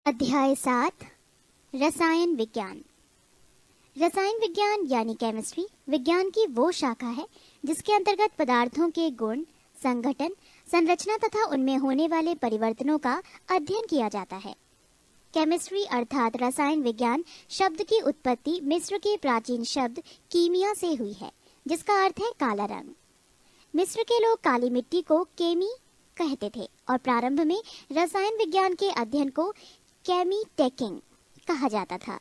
अध्याय 7 रसायन विज्ञान। रसायन विज्ञान यानी केमिस्ट्री विज्ञान की वो शाखा है जिसके अंतर्गत पदार्थों के गुण, संगठन, संरचना तथा उनमें होने वाले परिवर्तनों का अध्ययन किया जाता है। केमिस्ट्री अर्थात रसायन विज्ञान शब्द की उत्पत्ति मिस्र के प्राचीन शब्द कीमिया से हुई है, जिसका अर्थ है काला रंग। मिस्र के लोग काली मिट्टी को केमी कहते थे और प्रारंभ में रसायन विज्ञान के अध्ययन को केमीटेकिंग कहा जाता था।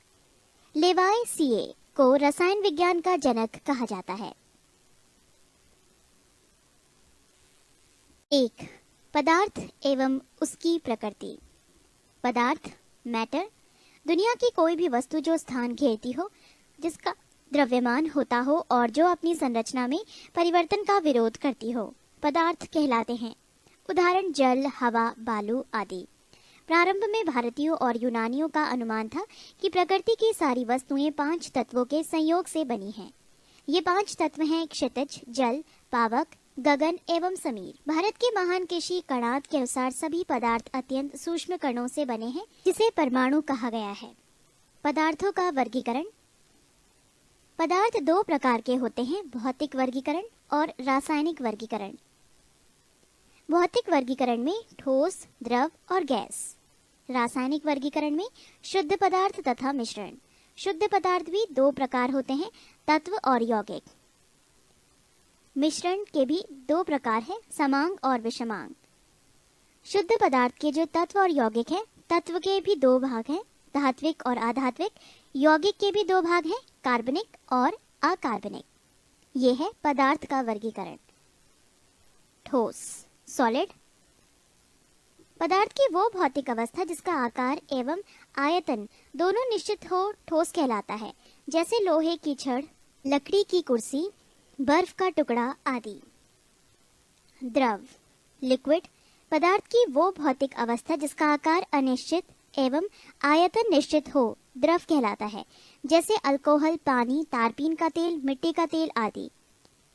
लेवाय सीए को रसायन विज्ञान का जनक कहा जाता है। 1. पदार्थ एवं उसकी प्रकृति। पदार्थ मैटर दुनिया की कोई भी वस्तु जो स्थान घेरती हो, जिसका द्रव्यमान होता हो और जो अपनी संरचना में परिवर्तन का विरोध करती हो, पदार्थ कहलाते हैं। उदाहरण जल, हवा, बालू आदि। प्रारंभ में भारतीयों और यूनानियों का अनुमान था कि प्रकृति की सारी वस्तुएं 5 तत्वों के संयोग से बनी हैं। ये 5 तत्व हैं क्षितिज, जल, पावक, गगन एवं समीर। भारत के महान कृषि कणाद के अनुसार सभी पदार्थ अत्यंत सूक्ष्म कणों से बने हैं, जिसे परमाणु कहा गया है। पदार्थों का वर्गीकरण। पदार्थ 2 प्रकार के होते हैं, भौतिक वर्गीकरण और रासायनिक वर्गीकरण। भौतिक वर्गीकरण में ठोस, द्रव और गैस। रासायनिक वर्गीकरण में शुद्ध पदार्थ तथा मिश्रण। शुद्ध पदार्थ भी 2 प्रकार होते हैं, तत्व और यौगिक। मिश्रण के भी 2 प्रकार हैं, समांग और विषमांग। शुद्ध पदार्थ के जो तत्व और यौगिक हैं, तत्व के भी 2 भाग हैं, धात्विक और अधात्विक। यौगिक के भी 2 भाग हैं, कार्बनिक और अकार्बनिक। ये है पदार्थ का वर्गीकरण। ठोस सॉलिड पदार्थ की वो भौतिक अवस्था जिसका आकार एवं आयतन दोनों निश्चित हो, ठोस कहलाता है, जैसे लोहे की छड़, लकड़ी की कुर्सी, बर्फ का टुकड़ा आदि। द्रव लिक्विड पदार्थ की वो भौतिक अवस्था जिसका आकार अनिश्चित एवं आयतन निश्चित हो, द्रव कहलाता है, जैसे अल्कोहल, पानी, तारपीन का तेल, मिट्टी का तेल आदि।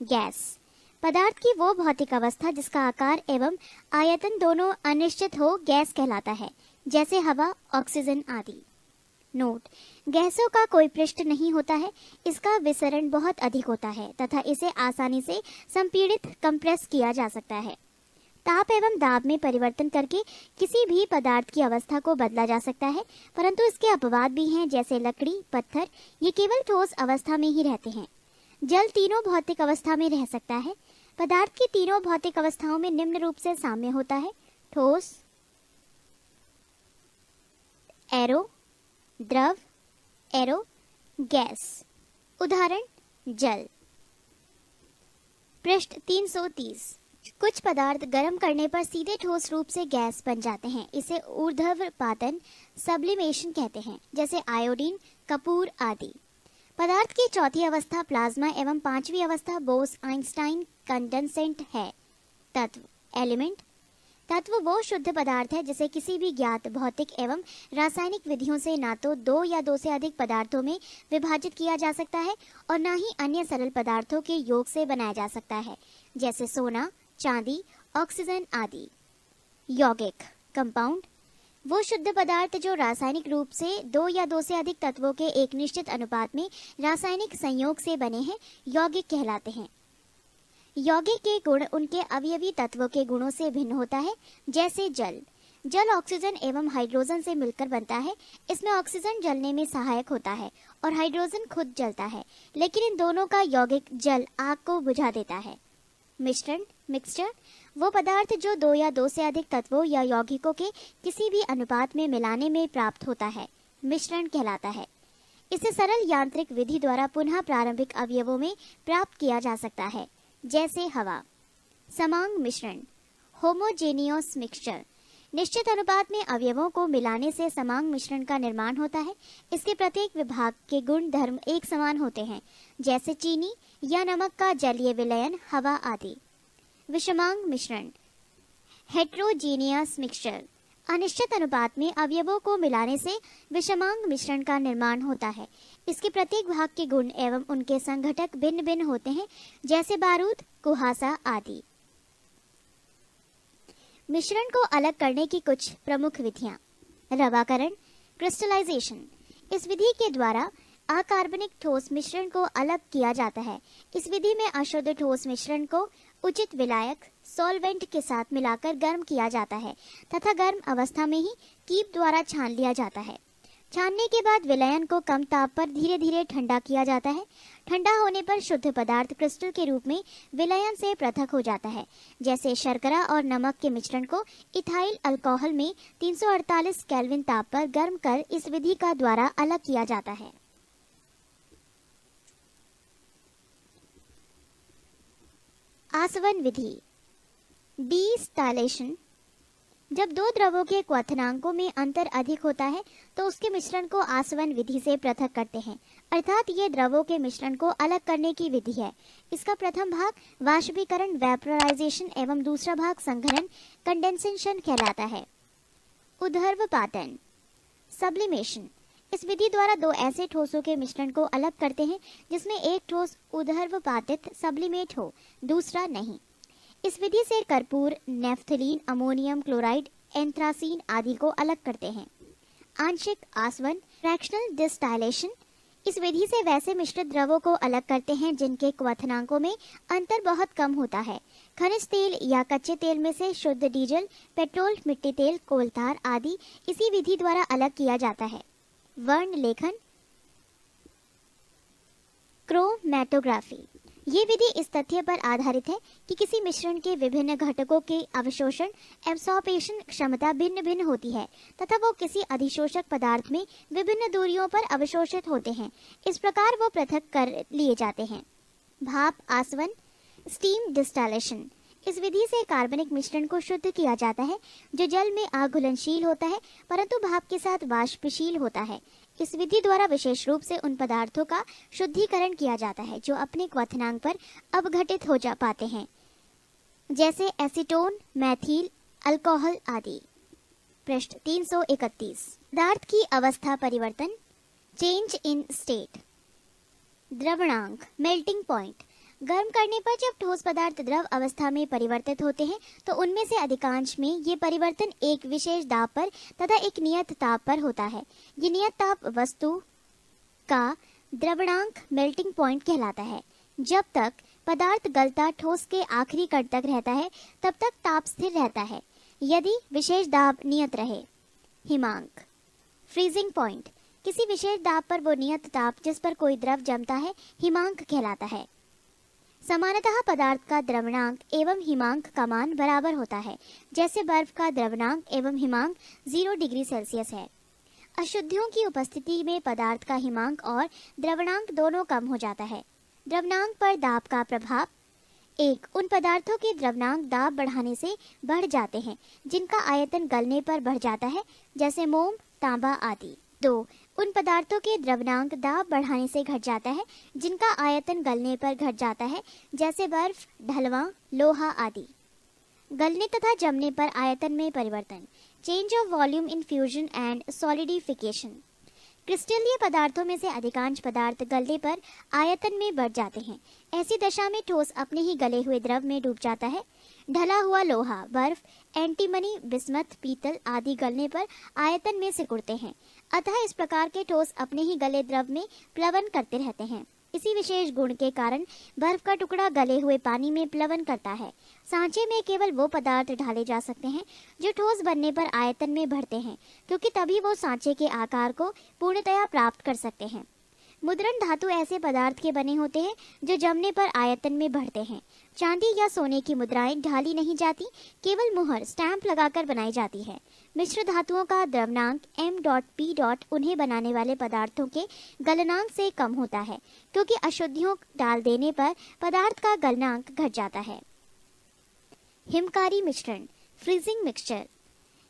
गैस पदार्थ की वो भौतिक अवस्था जिसका आकार एवं आयतन दोनों अनिश्चित हो, गैस कहलाता है, जैसे हवा, ऑक्सीजन आदि। नोट: गैसों का कोई पृष्ठ नहीं होता है, इसका विसरण बहुत अधिक होता है तथा इसे आसानी से संपीड़ित कंप्रेस किया जा सकता है। ताप एवं दाब में परिवर्तन करके किसी भी पदार्थ की अवस्था को बदला जा सकता है, परंतु इसके अपवाद भी हैं, जैसे लकड़ी, पत्थर, ये केवल ठोस अवस्था में ही रहते हैं। जल तीनों भौतिक अवस्था में रह सकता है। पदार्थ की तीनों भौतिक अवस्थाओं में निम्न रूप से साम्य होता है: ठोस, एरो, द्रव, एरो, गैस। उदाहरण जल। पृष्ठ 330। कुछ पदार्थ गर्म करने पर सीधे ठोस रूप से गैस बन जाते हैं, इसे ऊर्ध्वपातन सब्लिमेशन कहते हैं, जैसे आयोडीन, कपूर आदि। पदार्थ की चौथी अवस्था प्लाज्मा एवं 5वीं अवस्था बोस-आइंस्टाइन कंडेंसेंट है। तत्व एलिमेंट तत्व वो शुद्ध पदार्थ है जिसे किसी भी ज्ञात भौतिक एवं रासायनिक विधियों से ना तो 2 या 2 से अधिक पदार्थों में विभाजित किया जा सकता है और ना ही अन्य सरल पदार्थों के योग से बनाया जा सकता है, जैसे सोना, चांदी, ऑक्सीजन आदि। यौगिक कंपाउंड वो शुद्ध पदार्थ जो रासायनिक रूप से 2 या 2 से अधिक तत्वों के एक निश्चित अनुपात में रासायनिक संयोग से बने हैं, यौगिक कहलाते हैं। यौगिक के गुण उनके अवयवी तत्वों के गुणों से भिन्न होता है, जैसे जल। जल ऑक्सीजन एवं हाइड्रोजन से मिलकर बनता है। इसमें ऑक्सीजन जलने में सहायक होता है और हाइड्रोजन खुद जलता है, लेकिन इन दोनों का यौगिक जल आग को बुझा देता है। मिश्रण मिक्सचर वो पदार्थ जो 2 या 2 से अधिक तत्वों या यौगिकों के किसी भी अनुपात में मिलाने में प्राप्त होता है, मिश्रण कहलाता है। इसे सरल यांत्रिक विधि द्वारा पुनः प्रारंभिक अवयवों में प्राप्त किया जा सकता है, जैसे हवा। समांग मिश्रण होमोजेनियस मिक्सचर निश्चित अनुपात में अवयवों को मिलाने से समांग मिश्रण का निर्माण होता है। इसके प्रत्येक विभाग के गुण धर्म एक समान होते हैं, जैसे चीनी या नमक का जलीय विलयन, हवा आदि। विषमांग मिश्रण हेट्रोजीनियस मिक्सचर अनिश्चित अनुपात में अवयवों को मिलाने से विषमांग मिश्रण का निर्माण होता है। इसके प्रत्येक भाग के गुण एवं उनके संघटक भिन्न भिन्न होते हैं, जैसे बारूद, कुहासा आदि। मिश्रण को अलग करने की कुछ प्रमुख विधियां। रवाकरण, क्रिस्टलाइजेशन। इस विधि के द्वारा अकार्बनिक ठोस मिश्रण को अलग किया जाता है। इस विधि में अशुद्ध ठोस मिश्रण को उचित विलायक सॉल्वेंट के साथ मिलाकर गर्म किया जाता है तथा गर्म अवस्था में ही कीप द्वारा छान लिया जाता है। छानने के बाद विलयन को कम ताप पर धीरे धीरे ठंडा किया जाता है। ठंडा होने पर शुद्ध पदार्थ क्रिस्टल के रूप में विलयन से पृथक हो जाता है। जैसे शर्करा और नमक के मिश्रण को इथाइल अल्कोहल में 348 केल्विन ताप पर गर्म कर इस विधि का द्वारा अलग किया जाता है। आसवन विधि, डिस्टाइलेशन। जब दो द्रवों के क्वथनांकों में अंतर अधिक होता है तो उसके मिश्रण को आसवन विधि से पृथक करते हैं, अर्थात ये द्रवों के मिश्रण को अलग करने की विधि है। इसका प्रथम भाग वाष्पीकरण वेपोराइजेशन एवं दूसरा भाग संघनन कंडेंसेशन कहलाता है। उर्ध्वपातन सब्लिमेशन। इस विधि द्वारा दो ऐसे ठोसों के मिश्रण को अलग करते हैं जिसमें एक ठोस उर्ध्वपातित सब्लिमेट हो, दूसरा नहीं। इस विधि से कर्पूर, नेफ्थलीन, अमोनियम क्लोराइड, एंथ्रासीन आदि को अलग करते हैं। आंशिक आसवन फ्रैक्शनल डिस्टाइलेशन। इस विधि से वैसे मिश्रित द्रवों को अलग करते हैं जिनके क्वथनांकों में अंतर बहुत कम होता है। खनिज तेल या कच्चे तेल में से शुद्ध डीजल, पेट्रोल, मिट्टी तेल, कोलतार आदि इसी विधि द्वारा अलग किया जाता है। वर्ण लेखन क्रोमैटोग्राफी। ये विधि इस तथ्य पर आधारित है कि किसी मिश्रण के विभिन्न घटकों की अवशोषण एब्सॉर्प्शन क्षमता भिन्न भिन्न होती है तथा वो किसी अधिशोषक पदार्थ में विभिन्न दूरियों पर अवशोषित होते हैं। इस प्रकार वो पृथक कर लिए जाते हैं। भाप आसवन स्टीम डिस्टाइलेशन। इस विधि से कार्बनिक मिश्रण को शुद्ध किया जाता है जो जल में अघुलनशील होता है परंतु भाप के साथ वाष्पशील होता है। इस विधि द्वारा विशेष रूप से उन पदार्थों का शुद्धिकरण किया जाता है जो अपने क्वथनांक पर अपघटित हो जा पाते हैं, जैसे एसीटोन, मैथिल, अल्कोहल आदि। पृष्ठ 331। पदार्थ की अवस्था परिवर्तन चेंज इन स्टेट। द्रवणांक मेल्टिंग पॉइंट। गर्म करने पर जब ठोस पदार्थ द्रव अवस्था में परिवर्तित होते हैं तो उनमें से अधिकांश में ये परिवर्तन एक विशेष दाब पर तथा एक नियत ताप पर होता है। ये नियत ताप वस्तु का द्रवणांक मेल्टिंग पॉइंट कहलाता है। जब तक पदार्थ गलता ठोस के आखिरी कण तक रहता है तब तक ताप स्थिर रहता है, यदि विशेष दाब नियत रहे। हिमांक फ्रीजिंग पॉइंट। किसी विशेष दाब पर वो नियत ताप जिस पर कोई द्रव जमता है हिमांक कहलाता है। सामान्यतः पदार्थ का द्रवणांक एवं हिमांक का मान बराबर होता है, जैसे बर्फ का द्रवणांक एवं हिमांक 0 डिग्री सेल्सियस है। अशुद्धियों की उपस्थिति में पदार्थ का हिमांक और द्रवणांक दोनों कम हो जाता है। द्रवणांक पर दाब का प्रभाव। 1. उन पदार्थों के द्रवणांक दाब बढ़ाने से बढ़ जाते हैं जिनका आयतन गलने पर बढ़ जाता है, जैसे मोम, तांबा आदि। 2. उन पदार्थों के द्रवणांक दाब बढ़ाने से घट जाता है जिनका आयतन गलने पर घट जाता है, जैसे बर्फ, ढलवा, लोहा आदि। गलने तथा जमने पर आयतन में परिवर्तन change of volume in fusion and solidification. क्रिस्टलीय पदार्थों में से अधिकांश पदार्थ गलने पर आयतन में बढ़ जाते हैं। ऐसी दशा में ठोस अपने ही गले हुए द्रव में डूब जाता है। ढला हुआ लोहा, बर्फ, एंटीमनी, बिस्मथ, पीतल आदि गलने पर आयतन में सिकुड़ते हैं। अतः इस प्रकार के ठोस अपने ही गले द्रव में प्लवन करते रहते हैं। इसी विशेष गुण के कारण बर्फ का टुकड़ा गले हुए पानी में प्लवन करता है। सांचे में केवल वो पदार्थ ढाले जा सकते हैं जो ठोस बनने पर आयतन में बढ़ते हैं, क्योंकि तभी वो सांचे के आकार को पूर्णतया प्राप्त कर सकते हैं। मुद्रण धातु ऐसे पदार्थ के बने होते हैं जो जमने पर आयतन में बढ़ते हैं। चांदी या सोने की मुद्राएं ढाली नहीं जाती, केवल मुहर स्टैंप लगाकर बनाई जाती है। मिश्र धातुओं का द्रवणांक m.p. उन्हें बनाने वाले पदार्थों के गलनांक से कम होता है, क्योंकि अशुद्धियों डाल देने पर पदार्थ का गलनांक घट जाता है। हिमकारी मिश्रण फ्रीजिंग मिक्सचर।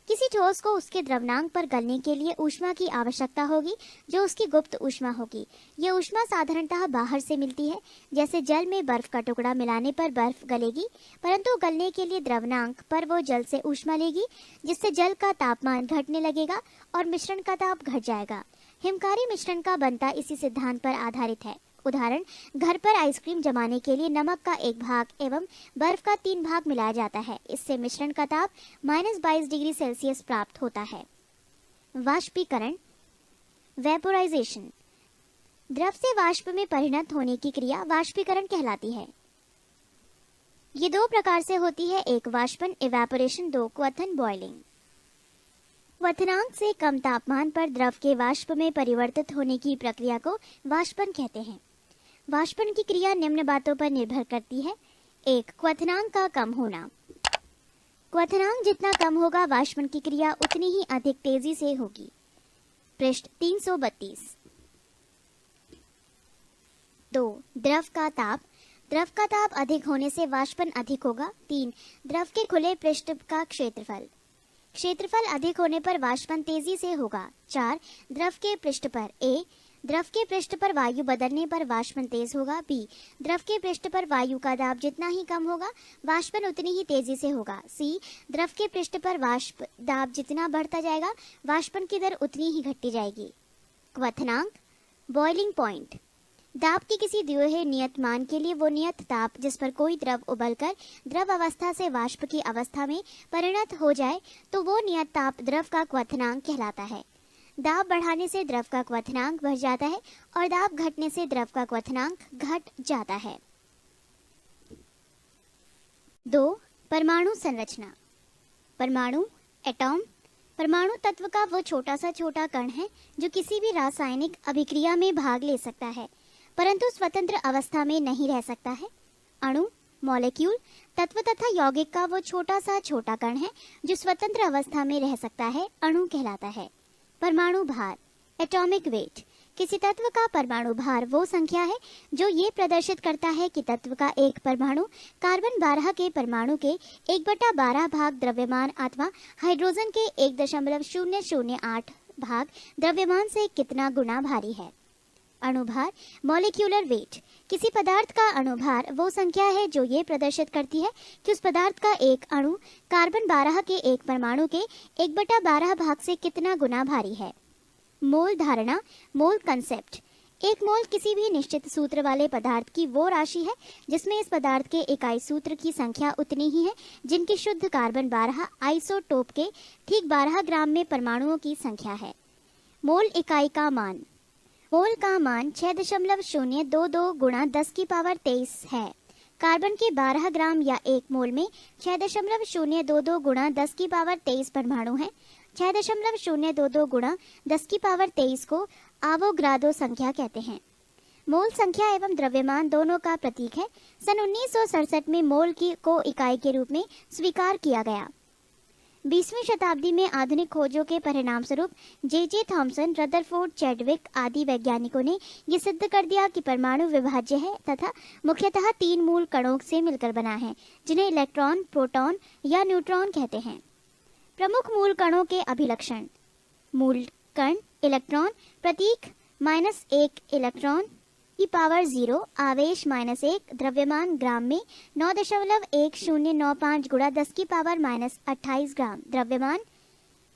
किसी ठोस को उसके द्रवणांक पर गलने के लिए ऊष्मा की आवश्यकता होगी जो उसकी गुप्त ऊष्मा होगी। यह ऊष्मा साधारणतः बाहर से मिलती है, जैसे जल में बर्फ का टुकड़ा मिलाने पर बर्फ गलेगी, परंतु गलने के लिए द्रवणांक पर वो जल से ऊष्मा लेगी, जिससे जल का तापमान घटने लगेगा और मिश्रण का ताप घट जाएगा। हिमकारी मिश्रण का बनता इसी सिद्धांत पर आधारित है। उदाहरण, घर पर आइसक्रीम जमाने के लिए नमक का 1 भाग एवं बर्फ का 3 भाग मिलाया जाता है। इससे मिश्रण का ताप -22 डिग्री सेल्सियस प्राप्त होता है। वाष्पीकरण, वेपोराइजेशन। द्रव से वाष्प में परिणत होने की क्रिया वाष्पीकरण कहलाती है। ये दो प्रकार से होती है, एक वाष्पन इवेपोरेशन, दो क्वथन बॉइलिंग। क्वथनांक से कम तापमान पर द्रव के वाष्प में परिवर्तित होने की प्रक्रिया को वाष्पन कहते हैं। वाष्पन की क्रिया निम्न बातों पर निर्भर करती है। एक, क्वथनांक का कम होना। क्वथनांक जितना कम होगा वाष्पन की क्रिया उतनी ही अधिक तेजी से होगी। पृष्ठ 332। 2, द्रव का ताप। द्रव का ताप अधिक होने से वाष्पन अधिक होगा। 3, द्रव के खुले पृष्ठ का क्षेत्रफल। क्षेत्रफल अधिक होने पर वाष्पन तेजी से होगा। 4, द्रव के पृष्ठ पर। ए, द्रव के पृष्ठ पर वायु बदलने पर वाष्पन तेज होगा। बी, द्रव के पृष्ठ पर वायु का दाब जितना ही कम होगा वाष्पन उतनी ही तेजी से होगा। सी, द्रव के पृष्ठ पर वाष्प दाब जितना बढ़ता जाएगा वाष्पन की दर उतनी ही घटती जाएगी। क्वथनांक, बॉइलिंग पॉइंट। दाब के किसी दिए हुए नियत मान के लिए वो नियत ताप जिस पर कोई द्रव उबलकर द्रव अवस्था से वाष्प की अवस्था में परिणत हो जाए तो वो नियत ताप द्रव का क्वथनांक कहलाता है। दाब बढ़ाने से द्रव का क्वथनांक बढ़ जाता है और दाब घटने से द्रव का क्वथनांक घट जाता है। 2, परमाणु संरचना। परमाणु, एटॉम। परमाणु तत्व का वो छोटा सा छोटा कण है जो किसी भी रासायनिक अभिक्रिया में भाग ले सकता है परंतु स्वतंत्र अवस्था में नहीं रह सकता है। अणु, मॉलिक्यूल। तत्व तथा यौगिक का वो छोटा सा छोटा कण है जो स्वतंत्र अवस्था में रह सकता है, अणु कहलाता है। परमाणु भार, एटॉमिक वेट। किसी तत्व का परमाणु भार वो संख्या है जो ये प्रदर्शित करता है कि तत्व का एक परमाणु कार्बन 12 के परमाणु के 1/12 भाग द्रव्यमान अथवा हाइड्रोजन के 1.008 भाग द्रव्यमान से कितना गुना भारी है। अणुभार, मॉलिक्यूलर वेट। किसी पदार्थ का अणुभार वो संख्या है जो ये प्रदर्शित करती है कि उस पदार्थ का एक अणु कार्बन 12 के एक परमाणु के 1/12 भाग से कितना गुना भारी है। मोल धारणा, मोल कंसेप्ट। एक मोल किसी भी निश्चित सूत्र वाले पदार्थ की वो राशि है जिसमें इस पदार्थ के इकाई सूत्र की संख्या उतनी ही है जिनकी शुद्ध कार्बन 12 आइसोटोप के ठीक 12 ग्राम में परमाणुओं की संख्या है। मोल इकाई का मान। मोल का मान 6.022 गुणा 10 की पावर 23 है। कार्बन के 12 ग्राम या एक मोल में 6.022 गुणा 10 की पावर 23 परमाणु है। 6.022 गुणा 10 की पावर 23 को आवोगाद्रो संख्या कहते हैं। मोल संख्या एवं द्रव्यमान दोनों का प्रतीक है। सन 1967 में मोल को इकाई के रूप में स्वीकार किया गया। 20वीं शताब्दी में आधुनिक खोजों के परिणाम स्वरूप जे थॉमसन, रदरफोर्ड, चैडविक आदि वैज्ञानिकों ने ये सिद्ध कर दिया कि परमाणु विभाज्य है तथा मुख्यतः 3 मूल कणों से मिलकर बना है जिन्हें इलेक्ट्रॉन, प्रोटॉन या न्यूट्रॉन कहते हैं। प्रमुख मूल कणों के अभिलक्षण। मूल कण, इलेक्ट्रॉन, प्रतीक -1 इलेक्ट्रॉन की पावर 0, आवेश -1, द्रव्यमान ग्राम में 9.1095 गुणा 10 की पावर -28 ग्राम, द्रव्यमान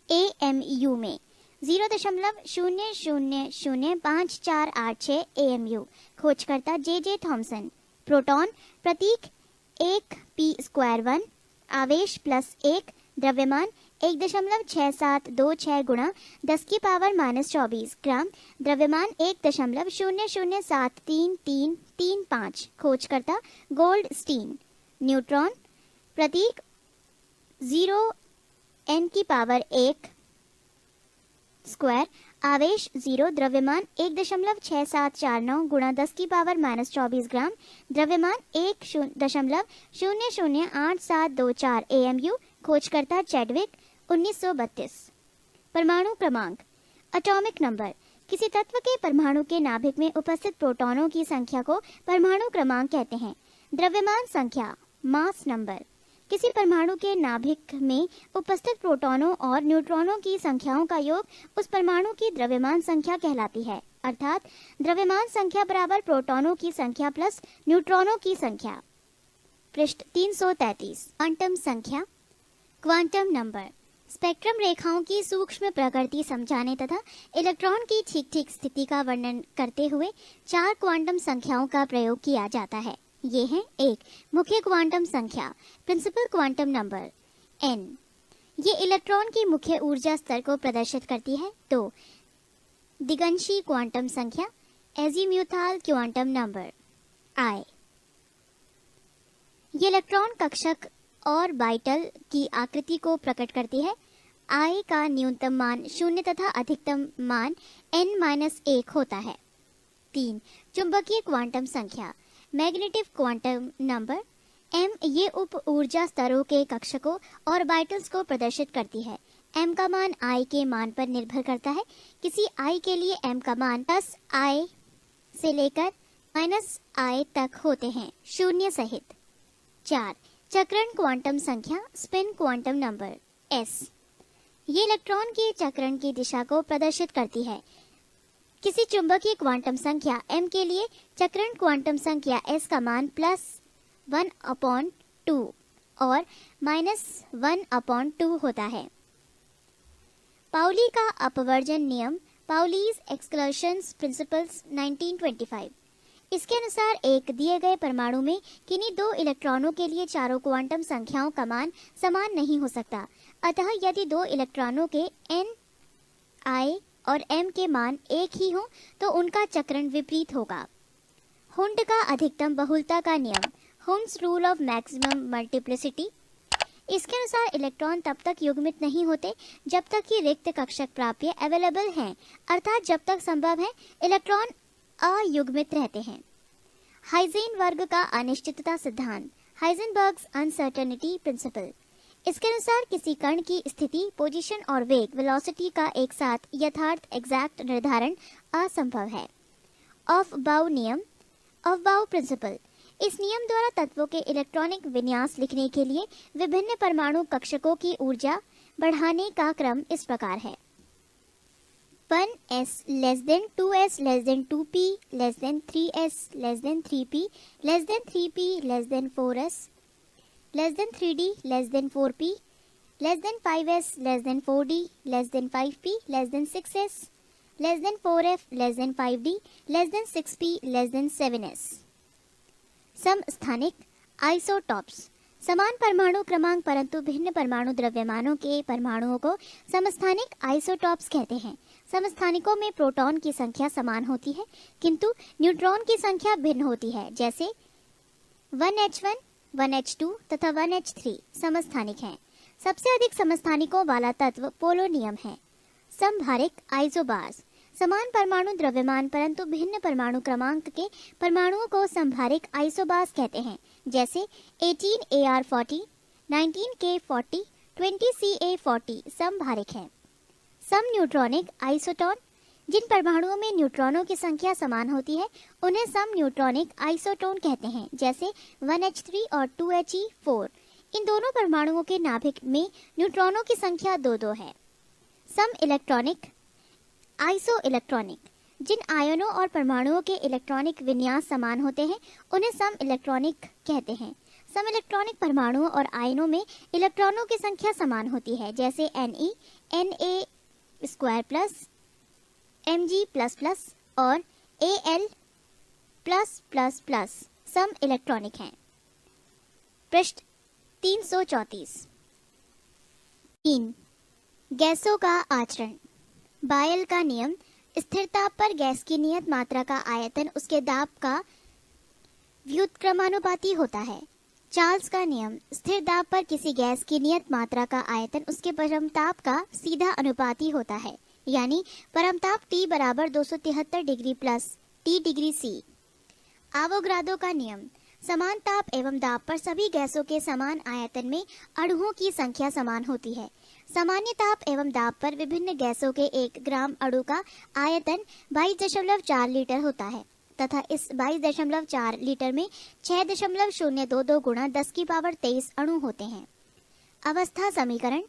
AMU में 0.000548 AMU। खोजकर्ता जे थॉमसन। प्रोटॉन, प्रतीक 1p²1, आवेश +1, द्रव्यमान 1.6726 गुणा 10 की पावर -24 ग्राम, द्रव्यमान 1.00733335। खोजकर्ता गोल्डस्टीन। न्यूट्रॉन, प्रतीक 0n की पावर 1², आवेश 0, द्रव्यमान 1.6749 गुणा 10 की पावर -24 ग्राम, द्रव्यमान 1.008724 AMU। खोजकर्ता चैडविक, 1932। परमाणु क्रमांक, एटॉमिक नंबर। किसी तत्व के परमाणु के नाभिक में उपस्थित प्रोटॉनों की संख्या को परमाणु क्रमांक कहते हैं। द्रव्यमान संख्या, मास नंबर। किसी परमाणु के नाभिक में उपस्थित प्रोटॉनों और न्यूट्रॉनों की संख्याओं का योग उस परमाणु की द्रव्यमान संख्या कहलाती है। अर्थात द्रव्यमान संख्या बराबर प्रोटॉनों की संख्या प्लस न्यूट्रॉनों की संख्या। पृष्ठ 333। क्वांटम संख्या, क्वांटम नंबर। स्पेक्ट्रम रेखाओं की सूक्ष्म प्रकृति समझाने तथा इलेक्ट्रॉन की ठीक ठीक स्थिति का वर्णन करते हुए 4 क्वांटम संख्याओं का प्रयोग किया जाता है। ये हैं: 1, मुख्य क्वांटम संख्या, प्रिंसिपल क्वांटम नंबर n। ये इलेक्ट्रॉन की मुख्य ऊर्जा स्तर को प्रदर्शित करती है। 2. दिगंशी क्वांटम संख्या, एजीम्यूथाल क्वांटम नंबर I. ये इलेक्ट्रॉन कक्षक ऑर्बिटल की आकृति को प्रकट करती है। I का न्यूनतम मान 0 तथा अधिकतम मान n-1 होता है। 3. चुंबकीय क्वांटम संख्या, मैग्नेटिक क्वांटम नंबर M ये उप ऊर्जा स्तरों के कक्षकों ऑर्बिटल्स को प्रदर्शित करती है। M का मान I के मान पर निर्भर करता है। किसी I के लिए M का मान +I से लेकर -I तक होते हैं, शून्य सहित। 4. चक्रण क्वांटम संख्या, स्पिन क्वांटम नंबर S ये इलेक्ट्रॉन के चक्रण की दिशा को प्रदर्शित करती है। किसी चुंबकीय क्वांटम संख्या M के लिए चक्रण क्वांटम संख्या S का मान +1/2 और -1/2 होता है। पाउली का अपवर्जन नियम, पाउलीज एक्सक्लूशन प्रिंसिपल्स 1925। इसके अनुसार एक दिए गए परमाणु में किन्हीं 2 इलेक्ट्रॉनों के लिए चारों क्वांटम संख्याओं का मान समान नहीं हो सकता। अतः यदि 2 इलेक्ट्रॉनों के n, I और m के मान एक ही हों तो उनका चक्रण विपरीत होगा। हुंड का अधिकतम बहुलता का नियम, Hund's rule of maximum multiplicity. इसके अनुसार इलेक्ट्रॉन तब तक युग्मित नहीं होते जब तक कि रिक्त कक्षक प्राप्य अवेलेबल हैं, अर्थात जब तक संभव है इलेक्ट्रॉन अयुग्मित रहते हैं। हाइजेनबर्ग का अनिश्चितता सिद्धांत, हाइजेनबर्ग्स अनसर्टेनिटी प्रिंसिपल। इसके अनुसार किसी कण की स्थिति, पोजीशन और वेग, वेलोसिटी का एक साथ यथार्थ एग्जैक्ट निर्धारण असंभव है। ऑफ-बाउ नियम, ऑफ-बाउ प्रिंसिपल। इस नियम द्वारा तत्वों के इलेक्ट्रॉनिक विन्यास लिखने के लिए विभिन्न परमाणु कक्षकों की ऊर्जा बढ़ाने का क्रम इस प्रकार है: 1s less than 2s less than 2p less than 3s less than 3p less than 3p less than 4s less than 3d less than 4p less than 5s less than 4d less than 5p less than 6s less than 4f less than 5d less than 6p less than 7s। समस्थानिक isotopes, समान परमाणु क्रमांक परंतु भिन्न परमाणु द्रव्यमानों के परमाणुओं को समस्थानिक आइसोटॉप्स कहते हैं। समस्थानिकों में प्रोटॉन की संख्या समान होती है किंतु न्यूट्रॉन की संख्या भिन्न होती है, जैसे 1h1, 1h2 तथा 1h3 समस्थानिक हैं। सबसे अधिक समस्थानिकों वाला तत्व पोलोनियम है। समभारिक आइसोबार्स, समान परमाणु द्रव्यमान परंतु भिन्न परमाणु क्रमांक के परमाणुओं को समभारिक आइसोबार्स कहते हैं, जैसे 18Ar40, 19K40, 20Ca40 समभारिक हैं। सम न्यूट्रॉनिक आइसोटोन, जिन परमाणुओं में न्यूट्रॉनों की संख्या समान होती है उन्हें सम न्यूट्रॉनिक आइसोटोन कहते हैं, जैसे 1h3 और 2he4। इन दोनों परमाणुओं के नाभिक में न्यूट्रॉनों की संख्या 2-2 है। सम इलेक्ट्रॉनिक आइसो इलेक्ट्रॉनिक, जिन आयनों और परमाणुओं के इलेक्ट्रॉनिक विन्यास समान होते हैं उन्हें सम इलेक्ट्रॉनिक कहते हैं। सम इलेक्ट्रॉनिक परमाणुओं और आयनों में इलेक्ट्रॉनों की संख्या समान होती है, जैसे Ne, Na2+, Mg++ और Al+++ सम इलेक्ट्रॉनिक हैं। पृष्ठ 334। 3. गैसों का आचरण, बायल का नियम, स्थिर ताप पर गैस की नियत मात्रा का आयतन उसके दाब का व्युत्क्रमानुपाती होता है। चार्ल्स का नियम, स्थिर दाब पर किसी गैस की नियत मात्रा का आयतन उसके परमताप का सीधा अनुपाती होता है, यानी परमताप T बराबर 273 degree plus T degree C। Avogadro का नियम, समान ताप एवं दाब पर सभी गैसों के समान आयतन में अणुओं की संख्या समान होती है। सामान्य ताप एवं दाब पर विभिन्न गैसों के 1 ग्राम अणु का आयतन 22.4 लीटर होता है तथा इस 22.4 लीटर में 6.022 गुणा 10 की पावर 23 अणु होते हैं। अवस्था समीकरण,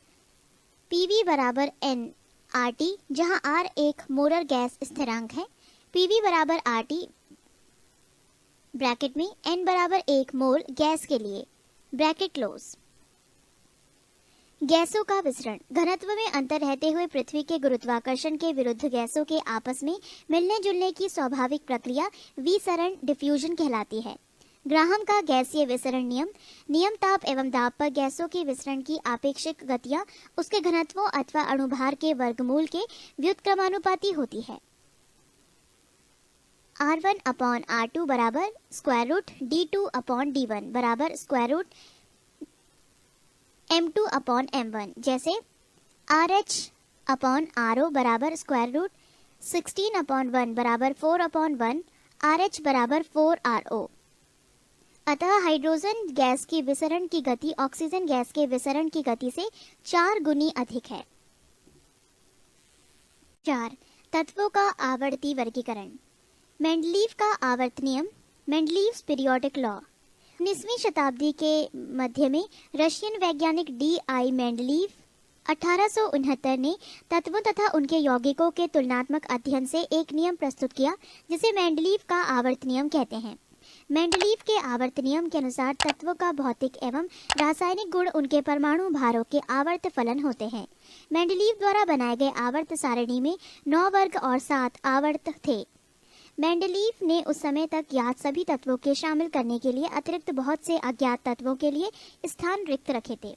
PV बराबर N RT, जहां R एक मोलर गैस स्थिरांक है, PV बराबर RT ब्रैकेट में N बराबर 1 मोल गैस के लिए, ब्रैकेट क्लोज। गैसों का विसरण, घनत्व में अंतर रहते हुए पृथ्वी के गुरुत्वाकर्षण के विरुद्ध गैसों के आपस में मिलने जुलने की स्वाभाविक प्रक्रिया विसरण डिफ्यूजन कहलाती है। ग्राहम का गैसीय विसरण नियम। नियम ताप एवं दाब पर गैसों के विसरण की आपेक्षिक गतियां उसके घनत्वों अथवा अणुभार के वर्गमूल के व्युत्क्रमानुपाती होती है। R1/R2 बराबर स्क्वायर रूट D2/D1 बराबर स्क्वायर रूट M2/M1, जैसे RH/RO बराबर स्क्वायर रूट 16/1 बराबर 4/1, RH बराबर 4RO। अतः हाइड्रोजन गैस की विसरण की गति ऑक्सीजन गैस के विसरण की गति से 4 गुनी अधिक है। 4. तत्वों का आवर्ती वर्गीकरण। मेंडलीव का आवर्त नियम, मेंडलीव्स पीरियोडिक लॉ। 19वीं शताब्दी के मध्य में रशियन वैज्ञानिक D.I. मेंडलीव 1869 ने तत्वों तथा उनके यौगिकों के तुलनात्मक अध्ययन से एक नियम प्रस्तुत किया जिसे मेंडलीव का आवर्त नियम कहते हैं। मेंडलीव के आवर्त नियम के अनुसार तत्वों का भौतिक एवं रासायनिक गुण उनके परमाणु भारों के आवर्त फलन होते हैं। मेंडलीव द्वारा बनाए गए आवर्त सारणी में 9 वर्ग और 7 आवर्त थे। मेंडलीव ने उस समय तक ज्ञात सभी तत्वों के शामिल करने के लिए अतिरिक्त बहुत से अज्ञात तत्वों के लिए स्थान रिक्त रखे थे।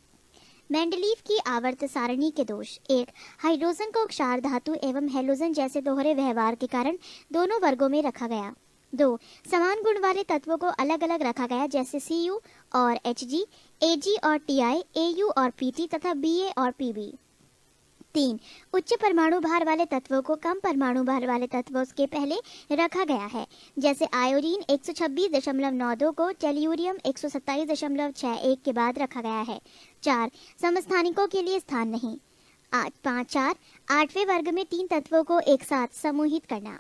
मेंडलीव की आवर्त सारणी के दोष। 1. हाइड्रोजन को क्षार धातु एवं हैलोजन जैसे दोहरे व्यवहार के कारण दोनों वर्गों में रखा गया। 2. समान गुण वाले तत्वों को अलग अलग रखा गया जैसे Cu और Hg, Ag और Ti, Au और Pt तथा Ba और Pb। 3. उच्च परमाणु भार वाले तत्वों को कम परमाणु भार वाले तत्वों के पहले रखा गया है जैसे आयोडीन 126.92 को टेल्यूरियम 127.61 के बाद रखा गया है। 4. समस्थानिकों के लिए स्थान नहीं। 4. 8वें वर्ग में 3 तत्वों को एक साथ समूहित करना।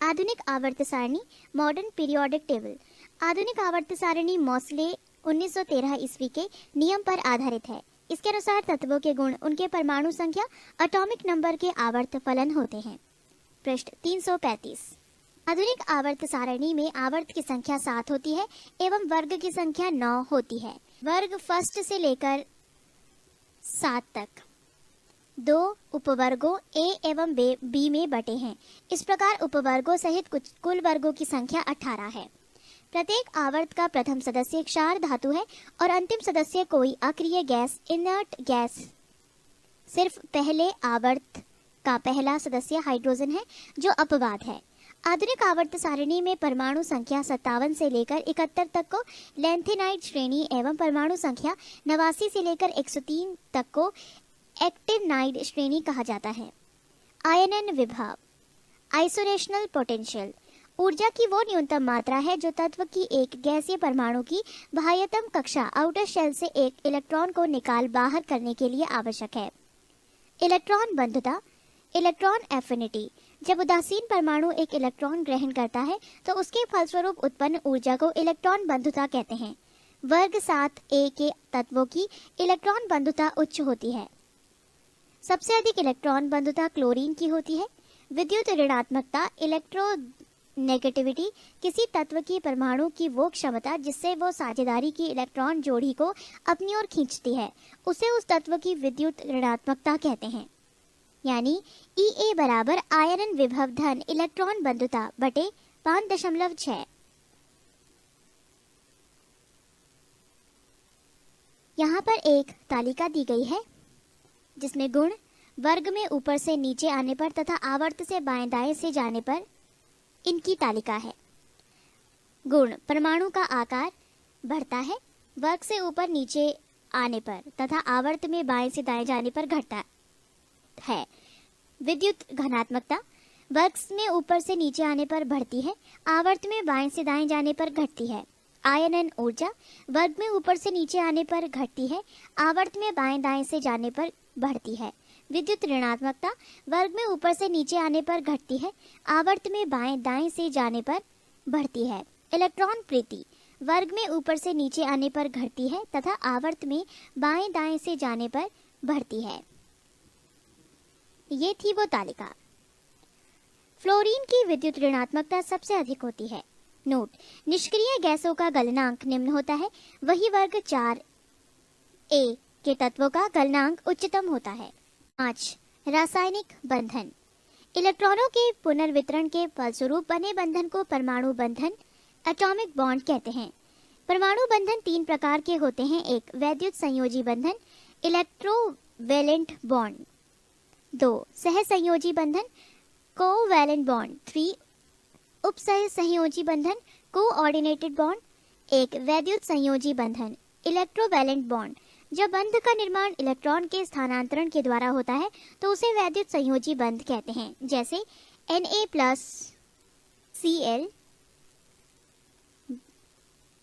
आधुनिक आवर्त सारणी, मॉडर्न पीरियोडिक टेबल। आधुनिक आवर्त सारणी मोसले 1913 ईस्वी के नियम पर आधारित है। इसके अनुसार तत्वों के गुण उनके परमाणु संख्या एटॉमिक नंबर के आवर्त फलन होते हैं। पृष्ठ 335। आधुनिक आवर्त सारणी में आवर्त की संख्या 7 होती है एवं वर्ग की संख्या 9 होती है। वर्ग फर्स्ट से लेकर 7 तक 2 उपवर्गों A एवं B में बटे हैं। इस प्रकार उपवर्गों सहित कुल वर्गों की संख्या 18 है। प्रत्येक आवर्त का प्रथम सदस्य क्षार धातु है और अंतिम सदस्य कोई अक्रिय गैस, इनर्ट गैस। सिर्फ पहले आवर्त का पहला सदस्य हाइड्रोजन है जो अपवाद है। आधुनिक आवर्त सारणी में परमाणु संख्या 57 से लेकर 71 तक को लैंथेनाइड श्रेणी एवं परमाणु संख्या 89 से लेकर 103 तक को एक्टिनाइड श्रेणी कहा जाता है। आयनन विभव, आइसोलेशनल पोटेंशियल, ऊर्जा की वो न्यूनतम मात्रा है जो तत्व की एक गैसीय परमाणु की बाह्यतम कक्षा आउटर शेल से एक इलेक्ट्रॉन को निकाल बाहर करने के लिए आवश्यक है। इलेक्ट्रॉन बंधुता, इलेक्ट्रॉन एफिनिटी, जब उदासीन परमाणु एक इलेक्ट्रॉन ग्रहण करता है तो उसके फलस्वरूप उत्पन्न ऊर्जा को इलेक्ट्रॉन बंधुता कहते हैं। वर्ग 7a के तत्वों की इलेक्ट्रॉन बंधुता उच्च होती है। सबसे अधिक इलेक्ट्रॉन बंधुता क्लोरीन की होती है। विद्युत ऋणात्मकता, इलेक्ट्रोनेगेटिविटी, किसी तत्व की परमाणु की वो क्षमता जिससे वो साझेदारी की इलेक्ट्रॉन जोड़ी को अपनी ओर खींचती है, उसे उस तत्व की विद्युत ऋणात्मकता कहते हैं। यानी Ea बराबर आयनन विभव धन इलेक्ट्रॉन बंधुता बटे 5.6। यहाँ पर एक तालिका दी गई है जिसमें गुण वर्ग में ऊपर से नीचे आने पर तथा आवर्त से बाएं दाएं से जाने पर इनकी तालिका है। गुण परमाणु का आकार बढ़ता है वर्ग से ऊपर नीचे आने पर तथा आवर्त में बाएं से दाएं जाने पर घटता है। विद्युत घनात्मकता वर्ग में ऊपर से नीचे आने पर बढ़ती है, आवर्त में बाएं से दाएं जाने पर घटती है। आयनन ऊर्जा वर्ग में ऊपर से नीचे आने पर घटती है, आवर्त में बाएं दाएं से जाने पर बढ़ती है। विद्युत ऋणात्मकता वर्ग में ऊपर से नीचे आने पर घटती है, आवर्त में बाएं दाएं से जाने पर बढ़ती है। इलेक्ट्रॉन प्रीति वर्ग में ऊपर से नीचे आने पर घटती है तथा आवर्त में बाएं दाएं से जाने पर बढ़ती है। ये थी वो तालिका। फ्लोरीन की विद्युत ऋणात्मकता सबसे अधिक होती है। नोट, निष्क्रिय गैसों का गलनांक निम्न होता है, वही वर्ग 4a के तत्वों का गलनांक उच्चतम होता है। 5. रासायनिक बंधन। इलेक्ट्रॉनों के पुनर्वितरण के फलस्वरूप बने बंधन को परमाणु बंधन एटॉमिक बॉन्ड कहते हैं। परमाणु बंधन 3 प्रकार के होते हैं। 1 वैद्युत संयोजी बंधन इलेक्ट्रोवैलेंट बॉन्ड, 2 सहसंयोजी बंधन कोवैलेंट बॉन्ड, 3 उपसह संयोजी बंधन कोऑर्डिनेटेड बॉन्ड। 1 वैद्युत संयोजी बंधन इलेक्ट्रोवैलेंट बॉन्ड। जब बंध का निर्माण इलेक्ट्रॉन के स्थानांतरण के द्वारा होता है तो उसे वैद्युत संयोजी बंध कहते हैं, जैसे Na+Cl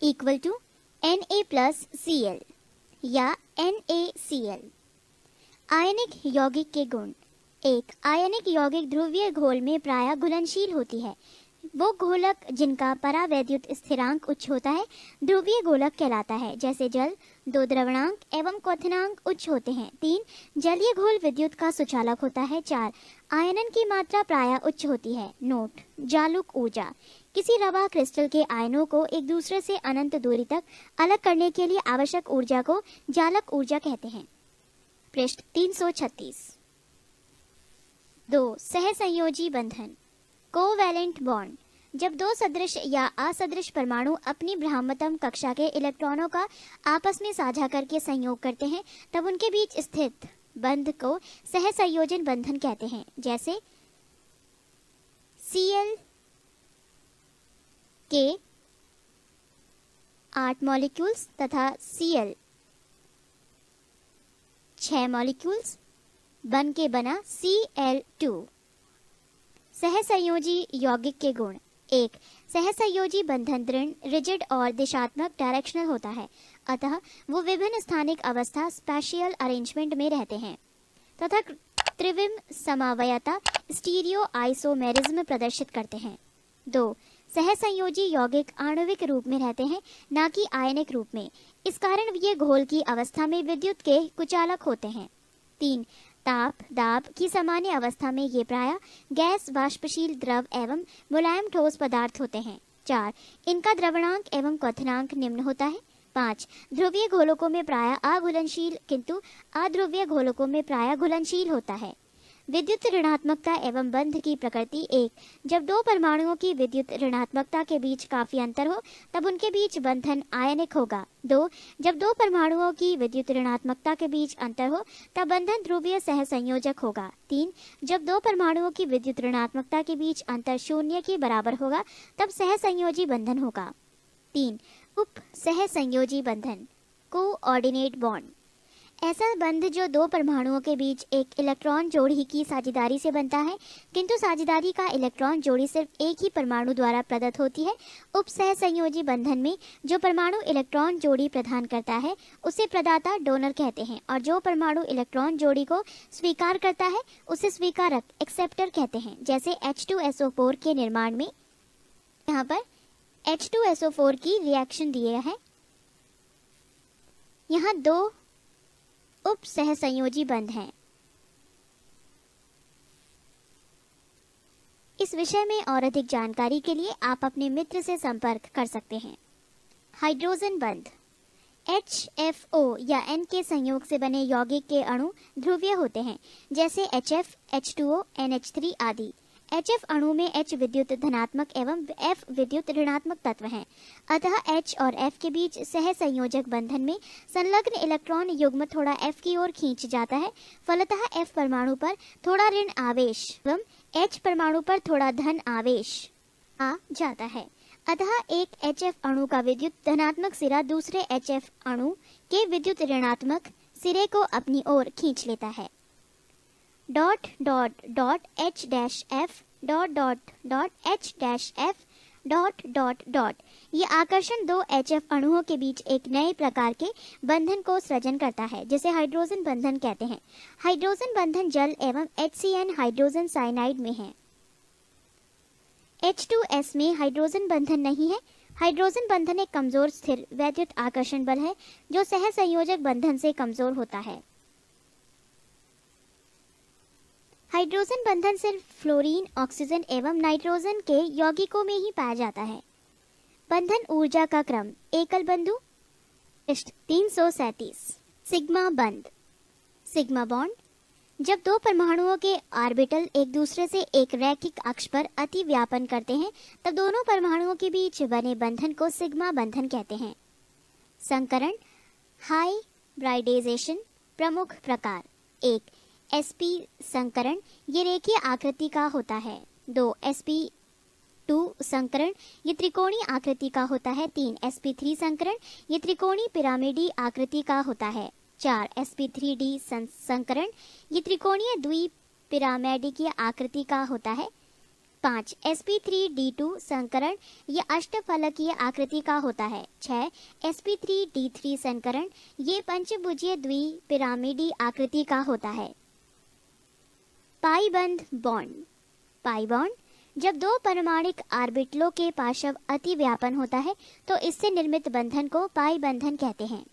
इक्वल टू Na+Cl या NaCl। आयनिक यौगिक के गुण। 1 आयनिक यौगिक ध्रुवीय घोल में प्रायः घुलनशील होती है। वो घोलक जिनका परावैद्युत स्थिरांक उच्च होता है ध्रुवीय घोलक कहलाता है, जैसे जल। 2 द्रवणांक एवं क्वथनांक उच्च होते हैं। 3 जलीय घोल विद्युत का सुचालक होता है। 4 आयनन की मात्रा प्रायः उच्च होती है। नोट: जालुक ऊर्जा। किसी रवा क्रिस्टल के आयनों को एक दूसरे से अनंत दूरी तक अलग करने के लिए आवश्यक ऊर्जा को जालक ऊर्जा कहते हैं। पृष्ठ 336। 2 सहसंयोजी बंधन कोवैलेंट बॉन्ड। जब 2 सदृश या असदृश परमाणु अपनी ब्रह्मतम कक्षा के इलेक्ट्रॉनों का आपस में साझा करके संयोग करते हैं तब उनके बीच स्थित बंध को सहसंयोजन बंधन कहते हैं, जैसे Cl के 8 मॉलिक्यूल्स तथा Cl 6 मॉलिक्यूल्स बन के बना Cl2। सहसंयोजी यौगिक के गुण। 1 सहसंयोजी बंधन दृढ़, रिजिड और दिशात्मक डायरेक्शनल होता है, अतः वो विभिन्न स्थानिक अवस्था स्पेशियल अरेंजमेंट में रहते हैं तथा त्रिविम समवायता स्टीरियो आइसोमेरिज्म प्रदर्शित करते हैं। 2 सहसंयोजी यौगिक आणविक रूप में रहते हैं, न कि आयनिक रूप में। इस कारण ये घोल की अवस्था में विद्युत के कुचालक होते हैं। 3 ताप दाब की सामान्य अवस्था में ये प्रायः गैस, वाष्पशील द्रव एवं मुलायम ठोस पदार्थ होते हैं। 4 इनका द्रवणांक एवं क्वथनांक निम्न होता है। 5 ध्रुवीय घोलकों में प्रायः अघुलनशील किंतु अध्रुवीय घोलकों में प्रायः घुलनशील होता है। विद्युत ऋणात्मकता एवं बंध की प्रकृति। 1 जब 2 परमाणुओं की विद्युत ऋणात्मकता के बीच काफी अंतर हो तब उनके बीच बंधन आयनिक होगा। 2 जब 2 परमाणुओं की विद्युत ऋणात्मकता के बीच अंतर हो तब बंधन ध्रुवीय सहसंयोजक होगा। 3 जब 2 परमाणुओं की विद्युत ऋणात्मकता के बीच अंतर 0 के बराबर होगा तब सहसंयोजी बंधन होगा। 3 उप सहसंयोजी बंधन कोऑर्डिनेट बॉन्ड। ऐसा बंध जो 2 परमाणुओं के बीच एक इलेक्ट्रॉन जोड़ी की साझेदारी से बनता है, किंतु साझेदारी का इलेक्ट्रॉन जोड़ी सिर्फ एक ही परमाणु द्वारा प्रदत्त होती है। उप सहसंयोजी बंधन में जो परमाणु इलेक्ट्रॉन जोड़ी प्रदान करता है उसे प्रदाता डोनर कहते हैं और जो परमाणु इलेक्ट्रॉन जोड़ी को स्वीकार करता है उसे स्वीकारक एक्सेप्टर कहते हैं। जैसे H2SO4 के निर्माण में यहाँ पर H2SO4 की रिएक्शन दिया है। यहाँ 2 उप सहसंयोजी बंध हैं। इस विषय में और अधिक जानकारी के लिए आप अपने मित्र से संपर्क कर सकते हैं। हाइड्रोजन बंध। HFO या N के संयोग से बने यौगिक के अणु ध्रुवीय होते हैं, जैसे HF, H2O, NH3 आदि। HF अणु में H विद्युत धनात्मक एवं F विद्युत ऋणात्मक तत्व हैं, अतः H और F के बीच सहसंयोजक बंधन में संलग्न इलेक्ट्रॉन युग्म थोड़ा F की ओर खींच जाता है। फलतः F परमाणु पर थोड़ा ऋण आवेश एवं H परमाणु पर थोड़ा धन आवेश आ जाता है। अतः एक HF अणु का विद्युत धनात्मक सिरा दूसरे HF अणु के विद्युत ऋणात्मक सिरे को अपनी ओर खींच लेता है। Dot dot dot H dash F dot dot dot H dash F dot dot dot. ये आकर्षण 2 HF अणुओं के बीच एक नए प्रकार के बंधन को सृजन करता है, जिसे हाइड्रोजन बंधन कहते हैं। हाइड्रोजन बंधन जल एवं HCN हाइड्रोजन साइनाइड में है। H2S में हाइड्रोजन बंधन नहीं है। हाइड्रोजन बंधन एक कमजोर स्थिर वैद्युत आकर्षण बल है जो सहसंयोजक बंधन से कमजोर होता है। हाइड्रोजन बंधन सिर्फ फ्लोरीन, ऑक्सीजन एवं नाइट्रोजन के यौगिकों में ही पाया जाता है। बंधन ऊर्जा का क्रम। एकल बंधु। पृष्ठ 337। सिग्मा बंध। Sigma bond. जब 2 परमाणुओं के ऑर्बिटल एक दूसरे से एक रैखिक अक्ष पर अति व्यापन करते हैं तब दोनों परमाणुओं के बीच बने बंधन को सिग्मा बंधन कहते हैं। संकरण हाइब्रिडाइजेशन प्रमुख प्रकार। 1. sp संकरण, ये रेखीय आकृति का होता है। 2. sp2 संकरण, ये त्रिकोणीय आकृति का होता है। 3. sp3 संकरण, ये त्रिकोणीय पिरामिडी आकृति का होता है। 4. sp3d संकरण, ये त्रिकोणीय द्विपिरामिडीय आकृति का होता है। 5. sp3d2 संकरण, ये अष्टफलकीय आकृति का होता है। 6. sp3d3 संकरण, ये पंचभुजीय द्विपिरामिडी आकृति का होता है। पाई बंध बॉन्ड। पाई बॉन्ड, जब दो परमाणुक ऑर्बिटलों के पार्श्व अति व्यापन होता है तो इससे निर्मित बंधन को पाई बंधन कहते हैं।